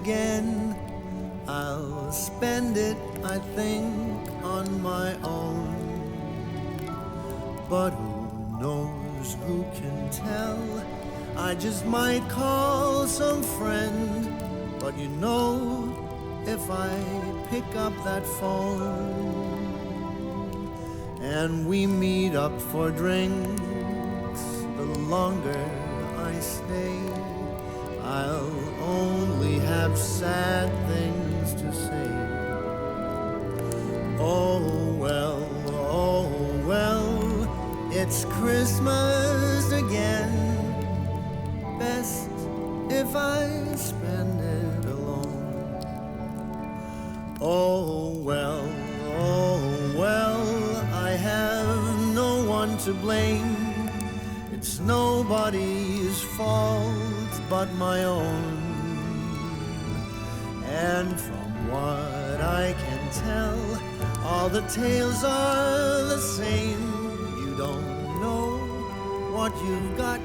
again. I'll spend it, I think, on my own. But who knows, who can tell? I just might call some friend. But you know, if I pick up that phone and we meet up for drinks, the longer I stay, I'll only have sad things to say. Oh well, it's Christmas again. Best if I spend it alone. Oh well, I have no one to blame. It's nobody's fault but my own. And from what I can tell, all the tales are the same. You don't know what you've got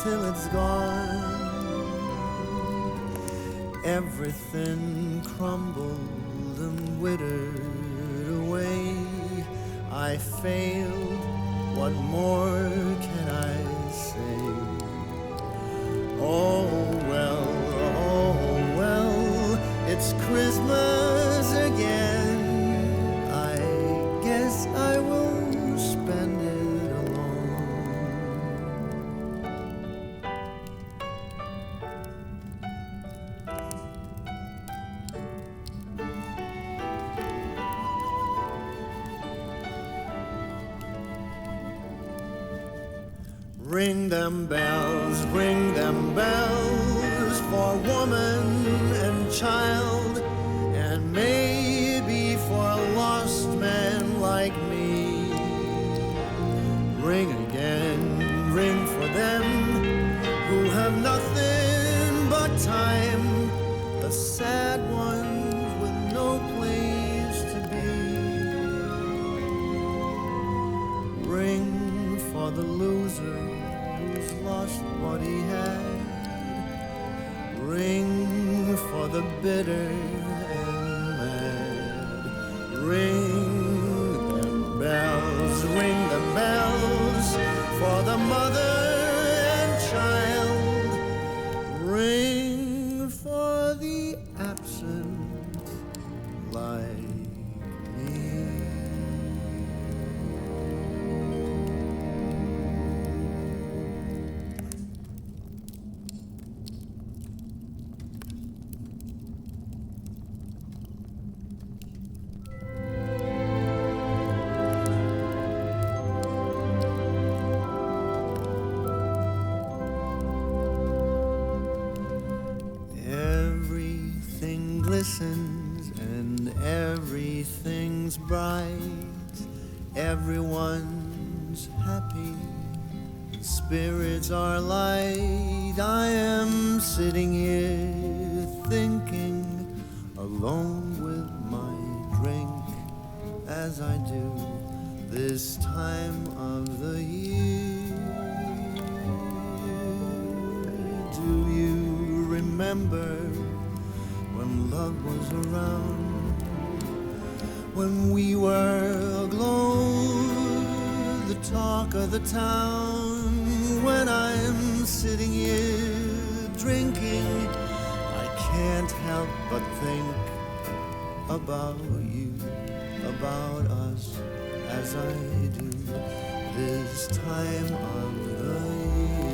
till it's gone. Everything crumbled and withered away. I failed, what more can I say? Oh well, it's Christmas again. I guess I will spend it alone. Ring them bells for woman and child, and maybe for a lost man like me. Ring again, ring for them who have nothing but time, the sad ones with no place to be. Ring for the loser who's lost what he had. Ring for the bitter and mad. Ring the bells for the mother and child. Ring for the absent like me. Everything glistens and everything's bright. Everyone's happy, spirits are light. I am sitting here thinking, alone with my drink, as I do this time of the year. Do you remember when love was around, when we were aglow, the talk of the town? When I'm sitting here drinking, I can't help but think about you, about us, as I do this time of the year.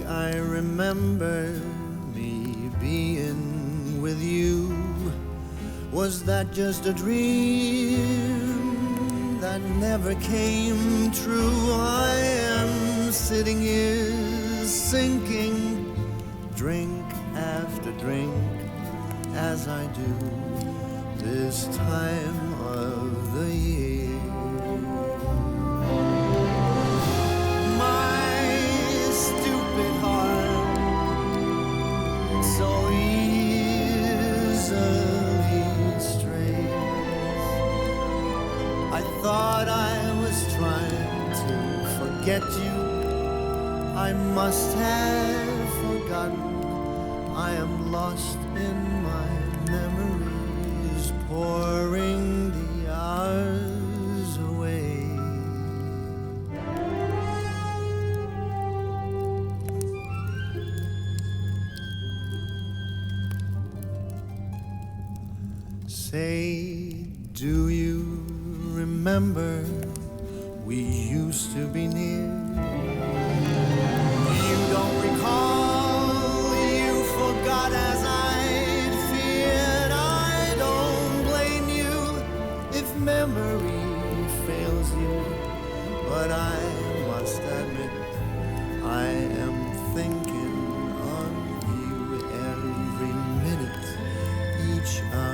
I remember me being with you. Was that just a dream that never came true? I am sitting here sinking, drink after drink, as I do this time of the year. My stupid heart, so easily strays. I thought I was trying to forget you. I must have forgotten. I am lost in my memories, pouring the hours away. Say, do you remember we used to be near? You don't recall, you forgot as I'd feared. I don't blame you if memory fails you, but I must admit I am thinking of you every minute, each hour.